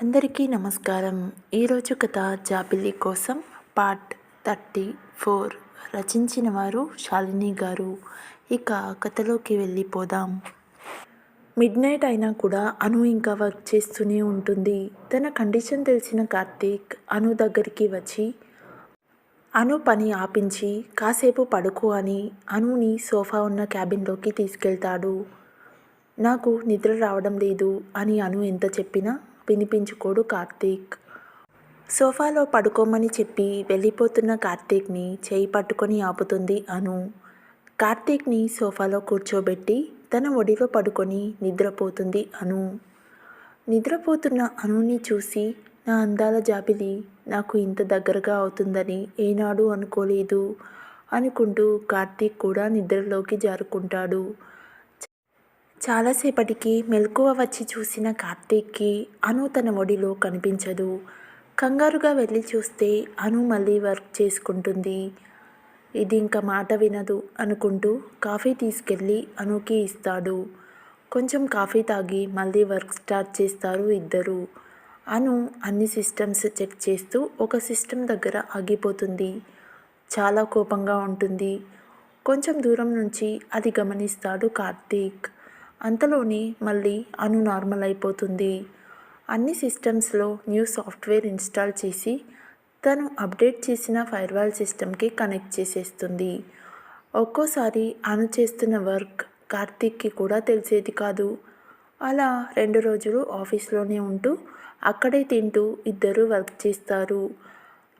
అందరికీ నమస్కారం. ఈరోజు కథ జాబిల్లి కోసం పార్ట్ 34 రచించిన వారు శాలిని గారు. ఇక కథలోకి వెళ్ళిపోదాం. మిడ్నైట్ అయినా కూడా అను ఇంకా వర్క్ చేస్తూనే ఉంటుంది. తన కండిషన్ తెలిసిన కార్తీక్ అను దగ్గరికి వచ్చి అను పని ఆపించి కాసేపు పడుకో అని అనుని సోఫా ఉన్న క్యాబిన్లోకి తీసుకెళ్తాడు. నాకు నిద్ర రావడం లేదు అని అను ఎంత చెప్పినా వినిపించుకోడు కార్తీక్. సోఫాలో పడుకోమని చెప్పి వెళ్ళిపోతున్న కార్తీక్ని చేయి పట్టుకొని ఆపుతుంది అను. కార్తీక్ని సోఫాలో కూర్చోబెట్టి తన ఒడిలో పడుకొని నిద్రపోతుంది అను. నిద్రపోతున్న అనుని చూసి నా అందాల జాబిలి నాకు ఇంత దగ్గరగా అవుతుందని ఏనాడు అనుకోలేదు అనుకుంటూ కార్తీక్ కూడా నిద్రలోకి జారుకుంటాడు. చాలాసేపటికి మెలకువ వచ్చి చూసిన కార్తీక్కి అను తన ఒడిలో కనిపించదు. కంగారుగా వెళ్ళి చూస్తే అను మళ్ళీ వర్క్ చేసుకుంటుంది. ఇది ఇంకా మాట వినదు అనుకుంటూ కాఫీ తీసుకెళ్ళి అనుకి ఇస్తాడు. కొంచెం కాఫీ తాగి మళ్ళీ వర్క్ స్టార్ట్ చేస్తారు ఇద్దరు. అను అన్ని సిస్టమ్స్ చెక్ చేస్తూ ఒక సిస్టమ్ దగ్గర ఆగిపోతుంది. చాలా కోపంగా ఉంటుంది. కొంచెం దూరం నుంచి అది గమనిస్తాడు కార్తీక్. అంతలోనే మళ్ళీ అను నార్మల్ అయిపోతుంది. అన్ని సిస్టమ్స్లో న్యూ సాఫ్ట్వేర్ ఇన్స్టాల్ చేసి తను అప్డేట్ చేసిన ఫైర్వాల్ సిస్టమ్కి కనెక్ట్ చేసేస్తుంది. ఒక్కోసారి అను చేస్తున్న వర్క్ కార్తీక్కి కూడా తెలిసేది కాదు. అలా 2 రోజులు ఆఫీస్లోనే ఉంటూ అక్కడే తింటూ ఇద్దరు వర్క్ చేస్తారు.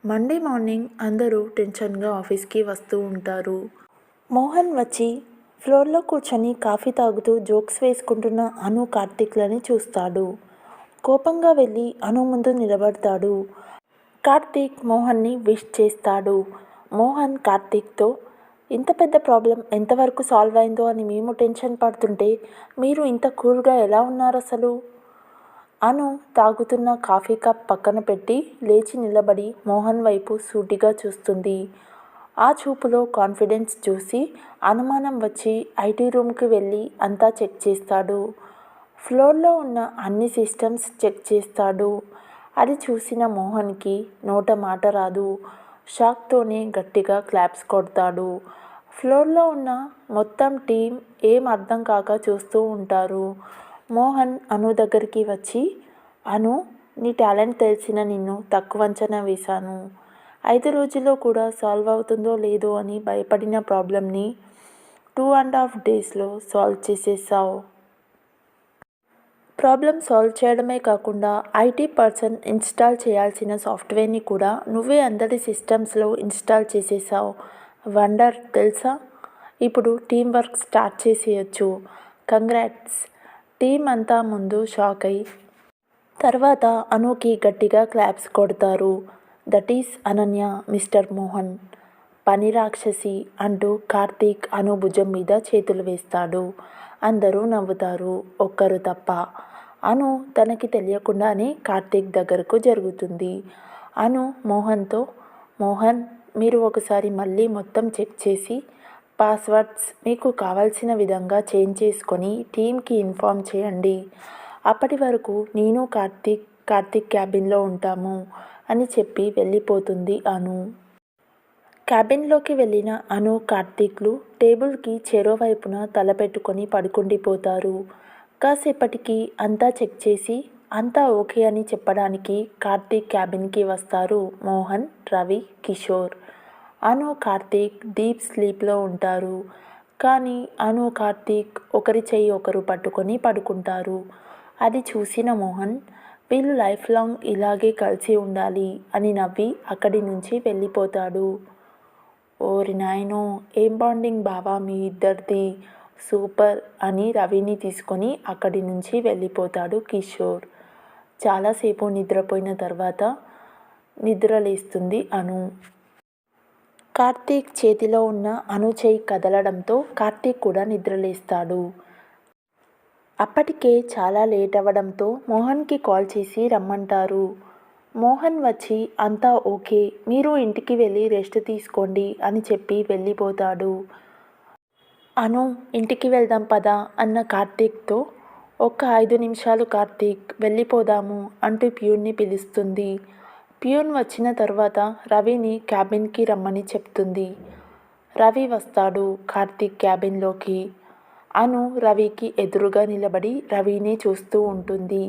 మండే మార్నింగ్ అందరూ టెన్షన్గా ఆఫీస్కి వస్తూ ఉంటారు. మోహన్ వచ్చి ఫ్లోర్లో కూర్చొని కాఫీ తాగుతూ జోక్స్ వేసుకుంటున్న అను కార్తీక్లని చూస్తాడు. కోపంగా వెళ్ళి అను ముందు నిలబడతాడు. కార్తీక్ మోహన్ని విష్ చేస్తాడు. మోహన్ కార్తీక్తో, ఇంత పెద్ద ప్రాబ్లం ఎంతవరకు సాల్వ్ అయిందో అని మేము టెన్షన్ పడుతుంటే మీరు ఇంత కూల్గా ఎలా ఉన్నారు అసలు? అను తాగుతున్న కాఫీ కప్ పక్కన పెట్టి లేచి నిలబడి మోహన్ వైపు సూటిగా చూస్తుంది. ఆ చూపులో కాన్ఫిడెన్స్ చూసి అనుమానం వచ్చి ఐటీ రూమ్కి వెళ్ళి అంతా చెక్ చేస్తాడు. ఫ్లోర్లో ఉన్న అన్ని సిస్టమ్స్ చెక్ చేస్తాడు. అది చూసిన మోహన్కి నోట మాట రాదు. షాక్తోనే గట్టిగా క్లాప్స్ కొడతాడు. ఫ్లోర్లో ఉన్న మొత్తం టీం ఏం అర్థం కాక చూస్తూ ఉంటారు. మోహన్ అను దగ్గరికి వచ్చి, అను, నీ టాలెంట్ తెలిసిన నిన్ను తక్కువ అంచనా వేశాను. 5 రోజుల్లో కూడా సాల్వ్ అవుతుందో లేదో అని భయపడిన ప్రాబ్లమ్ని 2.5 డేస్లో సాల్వ్ చేసేసావు. ప్రాబ్లం సాల్వ్ చేయడమే కాకుండా ఐటీ పర్సన్ ఇన్స్టాల్ చేయాల్సిన సాఫ్ట్వేర్ని కూడా నువ్వే అందరి సిస్టమ్స్లో ఇన్స్టాల్ చేసేసావు. వండర్ తెలుసా? ఇప్పుడు టీం వర్క్ స్టార్ట్ చేసేయచ్చు. కంగ్రాట్స్. టీం అంతా ముందు షాక్ అయి తర్వాత అనుకి గట్టిగా క్లాప్స్ కొడతారు. That is Ananya, mister Mohan. పని రాక్షసి అంటూ కార్తీక్ అను భుజం మీద చేతులు వేస్తాడు. అందరూ నవ్వుతారు, ఒక్కరు తప్ప. అను తనకి తెలియకుండానే కార్తీక్ దగ్గరకు జరుగుతుంది. అను మోహన్తో, మోహన్, మీరు ఒకసారి మళ్ళీ మొత్తం చెక్ చేసి పాస్వర్డ్స్ మీకు కావాల్సిన విధంగా చేంజ్ చేసుకొని టీంకి ఇన్ఫామ్ చేయండి. అప్పటి వరకు నేను కార్తీక్ క్యాబిన్లో ఉంటాము అని చెప్పి వెళ్ళిపోతుంది అను. క్యాబిన్లోకి వెళ్ళిన అను కార్తీక్లు టేబుల్కి చెరోవైపున తల పెట్టుకొని పడుకుండిపోతారు. కాసేపటికి అంతా చెక్ చేసి అంతా ఓకే అని చెప్పడానికి కార్తీక్ క్యాబిన్కి వస్తారు మోహన్, రవి, కిషోర్. అను కార్తీక్ డీప్ స్లీప్లో ఉంటారు. కానీ అను కార్తీక్ ఒకరి చెయ్యి ఒకరు పట్టుకొని పడుకుంటారు. అది చూసిన మోహన్, వీళ్ళు లైఫ్ లాంగ్ ఇలాగే కలిసి ఉండాలి అని నవ్వి అక్కడి నుంచి వెళ్ళిపోతాడు. ఓరి నాయనో, ఏం బాండింగ్ బావా మీ ఇద్దరిది, సూపర్ అని రవిని తీసుకొని అక్కడి నుంచి వెళ్ళిపోతాడు కిషోర్. చాలాసేపు నిద్రపోయిన తర్వాత నిద్రలేస్తుంది అను. కార్తీక్ చేతిలో ఉన్న అను చెయ్యి కదలడంతో కార్తీక్ కూడా నిద్రలేస్తాడు. అప్పటికే చాలా లేట్ అవ్వడంతో మోహన్కి కాల్ చేసి రమ్మంటారు. మోహన్ వచ్చి అంతా ఓకే, మీరు ఇంటికి వెళ్ళి రెస్ట్ తీసుకోండి అని చెప్పి వెళ్ళిపోతాడు. అను, ఇంటికి వెళ్దాం పదా అన్న కార్తీక్తో, ఒక్క 5 నిమిషాలు కార్తీక్, వెళ్ళిపోదాము అంటూ ప్యూన్ని పిలుస్తుంది. ప్యూన్ వచ్చిన తర్వాత రవిని క్యాబిన్కి రమ్మని చెప్తుంది. రవి వస్తాడు కార్తీక్ క్యాబిన్లోకి. అను రవికి ఎదురుగా నిలబడి రవిని చూస్తూ ఉంటుంది.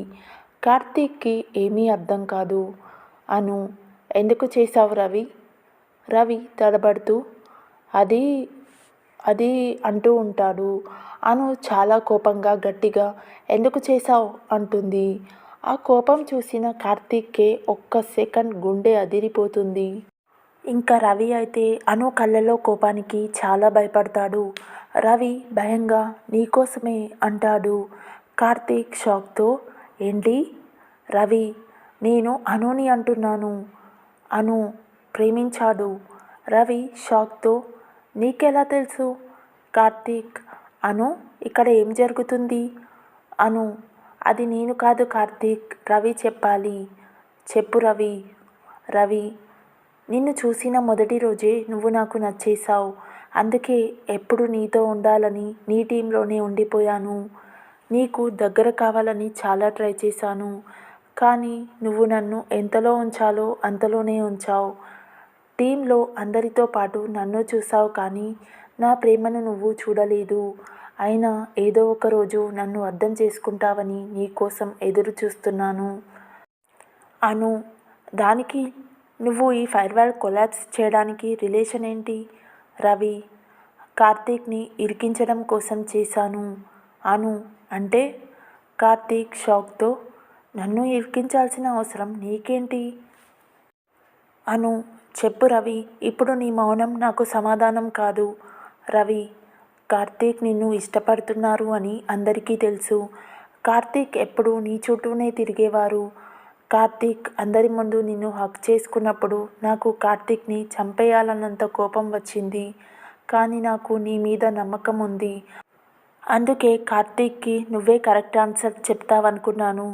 కార్తీక్కి ఏమీ అర్థం కాదు. అను, ఎందుకు చేశావు రవి? రవి తడబడుతూ అది అది అంటూ ఉంటాడు. అను చాలా కోపంగా గట్టిగా ఎందుకు చేశావు అంటుంది. ఆ కోపం చూసిన కార్తీక్కే ఒక్క సెకండ్ గుండె అదిరిపోతుంది. ఇంకా రవి అయితే అను కళ్ళలో కోపానికి చాలా భయపడతాడు. రవి భయంగా నీకోసమే అంటాడు. కార్తీక్ షాక్తో ఏంటి? రవి, నేను అనుని అంటున్నాను. అను ప్రేమించాడు. రవి షాక్తో నీకెలా తెలుసు? కార్తీక్, అను, ఇక్కడ ఏం జరుగుతుంది? అను, అది నేను కాదు కార్తీక్, రవి చెప్పాలి. చెప్పు రవి. రవి, నిన్ను చూసిన మొదటి రోజే నువ్వు నాకు నచ్చేశావు. అందుకే ఎప్పుడు నీతో ఉండాలని నీ టీంలోనే ఉండిపోయాను. నీకు దగ్గర కావాలని చాలా ట్రై చేశాను. కానీ నువ్వు నన్ను ఎంతలో ఉంచాలో అంతలోనే ఉంచావు. టీంలో అందరితో పాటు నన్ను చూసావు కానీ నా ప్రేమను నువ్వు చూడలేదు. అయినా ఏదో ఒక రోజు నన్ను అర్థం చేసుకుంటావని నీకోసం ఎదురు చూస్తున్నాను. అను, దానికి నువ్వు ఈ ఫైర్వాల్ కొలాప్స్ చేయడానికి రిలేషన్ ఏంటి? రవి, కార్తీక్ని ఇరికించడం కోసం చేశాను. అను, అంటే? కార్తీక్ షాక్తో నన్ను ఇరికించాల్సిన అవసరం నీకేంటి? అను, చెప్పు రవి, ఇప్పుడు నీ మౌనం నాకు సమాధానం కాదు. రవి, కార్తీక్ నిన్ను ఇష్టపడుతున్నారు అని అందరికీ తెలుసు. కార్తీక్ ఎప్పుడూ నీ చుట్టూనే తిరిగేవారు. కార్తీక్ అందరి ముందు నిన్ను హక్ చేసుకున్నప్పుడు నాకు కార్తీక్ని చంపేయాలన్నంత కోపం వచ్చింది. కానీ నాకు నీ మీద నమ్మకం ఉంది. అందుకే కార్తీక్కి నువ్వే కరెక్ట్ ఆన్సర్ చెప్తావనుకున్నాను.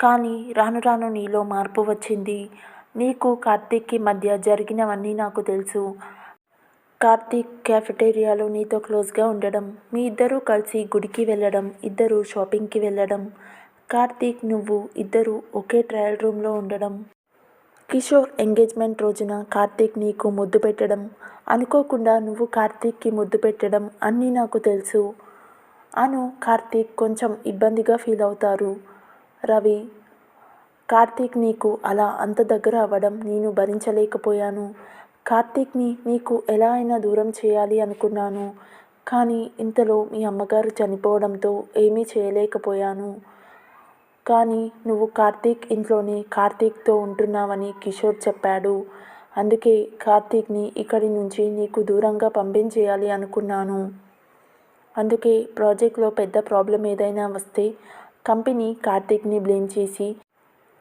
కానీ రాను రాను నీలో మార్పు వచ్చింది. నీకు కార్తీక్కి మధ్య జరిగినవన్నీ నాకు తెలుసు. కార్తీక్ క్యాఫెటేరియాలో నీతో క్లోజ్గా ఉండడం, మీ ఇద్దరూ కలిసి గుడికి వెళ్ళడం, ఇద్దరూ షాపింగ్కి వెళ్ళడం, కార్తీక్ నువ్వు ఇద్దరూ ఒకే ట్రయల్ రూమ్లో ఉండడం, కిషోర్ ఎంగేజ్మెంట్ రోజున కార్తీక్ నీకు ముద్దు పెట్టడం, అనుకోకుండా నువ్వు కార్తీక్కి ముద్దు పెట్టడం అన్నీ నాకు తెలుసు. అను, కార్తీక్ కొంచెం ఇబ్బందిగా ఫీల్ అవుతారు. రవి, కార్తీక్ నీకు అలా అంత దగ్గర అవ్వడం నేను భరించలేకపోయాను. కార్తీక్ని నీకు ఎలా అయినా దూరం చేయాలి అనుకున్నాను. కానీ ఇంతలో మీ అమ్మగారు చనిపోవడంతో ఏమీ చేయలేకపోయాను. కానీ నువ్వు కార్తీక్ ఇంట్లోనే కార్తీక్తో ఉంటున్నావని కిషోర్ చెప్పాడు. అందుకే కార్తీక్ని ఇక్కడి నుంచి నీకు దూరంగా పంపించేయాలి అనుకున్నాను. అందుకే ప్రాజెక్ట్లో పెద్ద ప్రాబ్లం ఏదైనా వస్తే కంపెనీ కార్తీక్ని బ్లేమ్ చేసి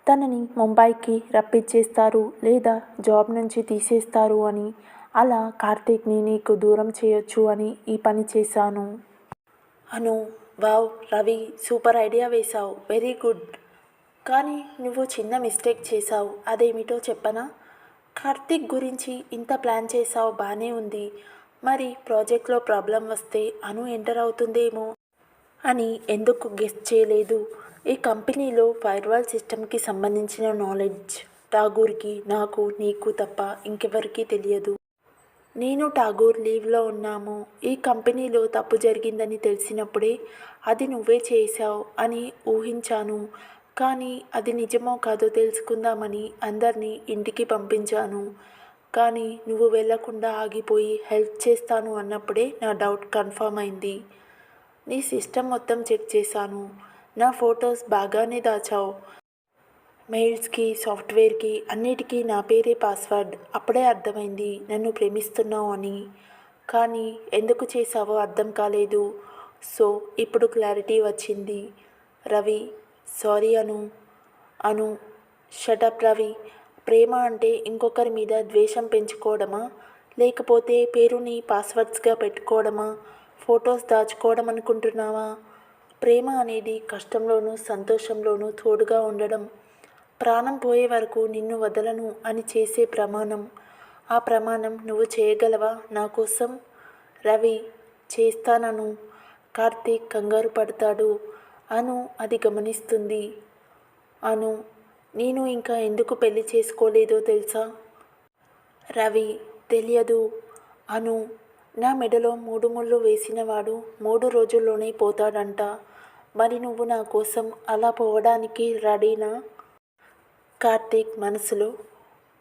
తనని ముంబైకి రప్పించేస్తారు లేదా జాబ్ నుంచి తీసేస్తారు అని, అలా కార్తీక్ని నీకు దూరం చేయొచ్చు అని ఈ పని చేశాను. అను, వావ్ రవి, సూపర్ ఐడియా వేశావు, వెరీ గుడ్. కానీ నువ్వు చిన్న మిస్టేక్ చేశావు. అదేమిటో చెప్పనా? కార్తీక్ గురించి ఇంత ప్లాన్ చేశావు, బాగానే ఉంది. మరి ప్రాజెక్ట్లో ప్రాబ్లం వస్తే అను ఎంటర్ అవుతుందేమో అని ఎందుకు గెస్ చేయలేదు? ఈ కంపెనీలో ఫైర్వాల్ సిస్టమ్కి సంబంధించిన నాలెడ్జ్ ఠాగూర్కి, నాకు, నీకు తప్ప ఇంకెవరికీ తెలియదు. నేను ఠాగూర్ లీవ్లో ఉన్నాము. ఈ కంపెనీలో తప్పు జరిగిందని తెలిసినప్పుడే అది నువ్వే చేశావు అని ఊహించాను. కానీ అది నిజమో కాదో తెలుసుకుందామని అందరినీ ఇంటికి పంపించాను. కానీ నువ్వు వెళ్లకుండా ఆగిపోయి హెల్ప్ చేస్తాను అన్నప్పుడే నా డౌట్ కన్ఫర్మ్ అయింది. నీ సిస్టమ్ మొత్తం చెక్ చేశాను. నా ఫొటోస్ బాగానే దాచావు. మెయిల్స్కి, సాఫ్ట్వేర్కి అన్నిటికీ నా పేరే పాస్వర్డ్. అప్పుడే అర్థమైంది నన్ను ప్రేమిస్తున్నావు అని. కానీ ఎందుకు చేశావో అర్థం కాలేదు. సో ఇప్పుడు క్లారిటీ వచ్చింది. రవి, సారీ అను. అను, షటప్ రవి. ప్రేమ అంటే ఇంకొకరి మీద ద్వేషం పెంచుకోవడమా, లేకపోతే పేరుని పాస్వర్డ్స్గా పెట్టుకోవడమా, ఫొటోస్ దాచుకోవడం అనుకుంటున్నావా? ప్రేమ అనేది కష్టంలోనూ సంతోషంలోనూ తోడుగా ఉండడం, ప్రాణం పోయే వరకు నిన్ను వదలను అని చేసే ప్రమాణం. ఆ ప్రమాణం నువ్వు చేయగలవా నా కోసం? రవి, చేస్తానను. కార్తీక్ కంగారు పడతాడు. అను అది గమనిస్తుంది. అను, నేను ఇంకా ఎందుకు పెళ్లి చేసుకోలేదో తెలుసా? రవి, తెలియదు. అను, నా మెడలో 3 ముళ్ళు వేసినవాడు 3 రోజుల్లోనే పోతాడంట. మరి నువ్వు నా కోసం అలా పోవడానికి రెడీనా? కార్తీక్ మనసులో,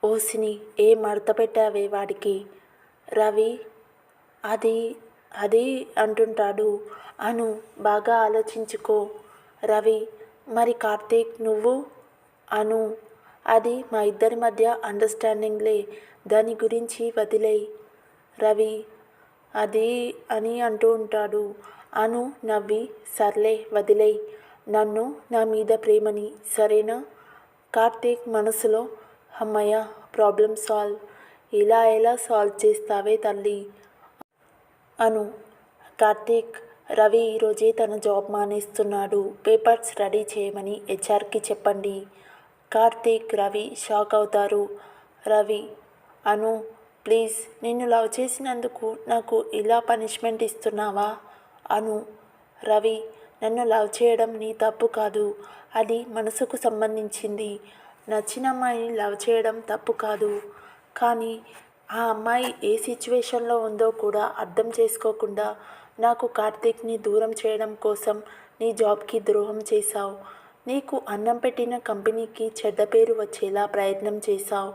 ఓసిని ఏ మడత పెట్టావే వాడికి? రవి, అది అది అంటుంటాడు. అను, బాగా ఆలోచించుకో. రవి, మరి కార్తీక్ నువ్వు? అను, అది మా ఇద్దరి మధ్య అండర్స్టాండింగ్లే, దాని గురించి వదిలేయ్. రవి, అది అని అంటూ ఉంటాడు. అను నవ్వి, సర్లే వదిలేయ్, నన్ను నా మీద ప్రేమని, సరేనా? కార్తీక్ మనసులో, అమ్మయ్య, ప్రాబ్లం సాల్వ్. ఇలా ఎలా సాల్వ్ చేస్తావే తల్లి? అను, కార్తీక్, రవి ఈరోజే తన జాబ్ మానేస్తున్నాడు. పేపర్స్ రెడీ చేయమని హెచ్ఆర్కి చెప్పండి. కార్తీక్, రవి షాక్ అవుతారు. రవి, అను, ప్లీజ్, నిన్ను లవ్ చేసినందుకు నాకు ఇలా పనిష్మెంట్ ఇస్తున్నావా? అను, రవి, నన్ను లవ్ చేయడం నీ తప్పు కాదు, అది మనసుకు సంబంధించింది. నచ్చిన అమ్మాయిని లవ్ చేయడం తప్పు కాదు, కానీ ఆ అమ్మాయి ఏ సిచ్యువేషన్లో ఉందో కూడా అర్థం చేసుకోకుండా నాకు కార్తీక్ని దూరం చేయడం కోసం నీ జాబ్కి ద్రోహం చేశావు. నీకు అన్నం పెట్టిన కంపెనీకి చెడ్డ పేరు వచ్చేలా ప్రయత్నం చేశావు.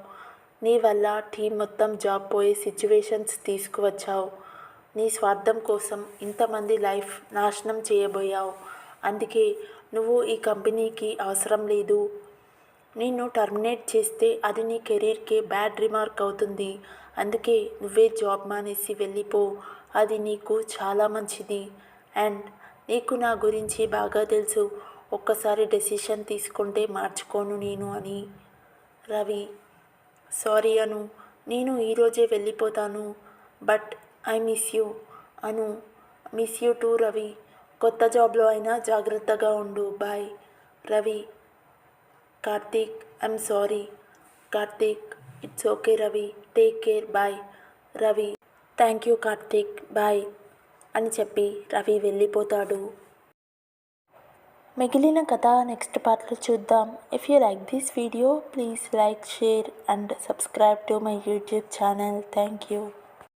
నీ వల్ల టీం మొత్తం జాబ్ పోయే సిచ్యువేషన్స్ తీసుకువచ్చావు. నీ స్వార్థం కోసం ఇంతమంది లైఫ్ నాశనం చేయబోయావు. అందుకే నువ్వు ఈ కంపెనీకి అవసరం లేదు. నిన్ను టర్మినేట్ చేస్తే అది నీ కెరీర్కే బ్యాడ్ రిమార్క్ అవుతుంది. అందుకే నువ్వే జాబ్ మానేసి వెళ్ళిపో, అది నీకు చాలా మంచిది. అండ్ నీకు నా గురించి బాగా తెలుసు, ఒక్కసారి డెసిషన్ తీసుకుంటే మార్చుకోను నేను అని. రవి, సారీ అను, నేను ఈరోజే వెళ్ళిపోతాను, but I miss you. Anu, miss you too Ravi, కొత్త జాబ్లో అయినా జాగ్రత్తగా ఉండు, bye. Ravi, Karthik, I'm sorry. Karthik, it's okay Ravi, take care, bye. Ravi, thank you Karthik, bye అని చెప్పి రవి వెళ్ళిపోతాడు. మిగిలిన కథ నెక్స్ట్ పార్ట్లో చూద్దాం. If you like this video, please like, share and subscribe to my YouTube channel. Thank you.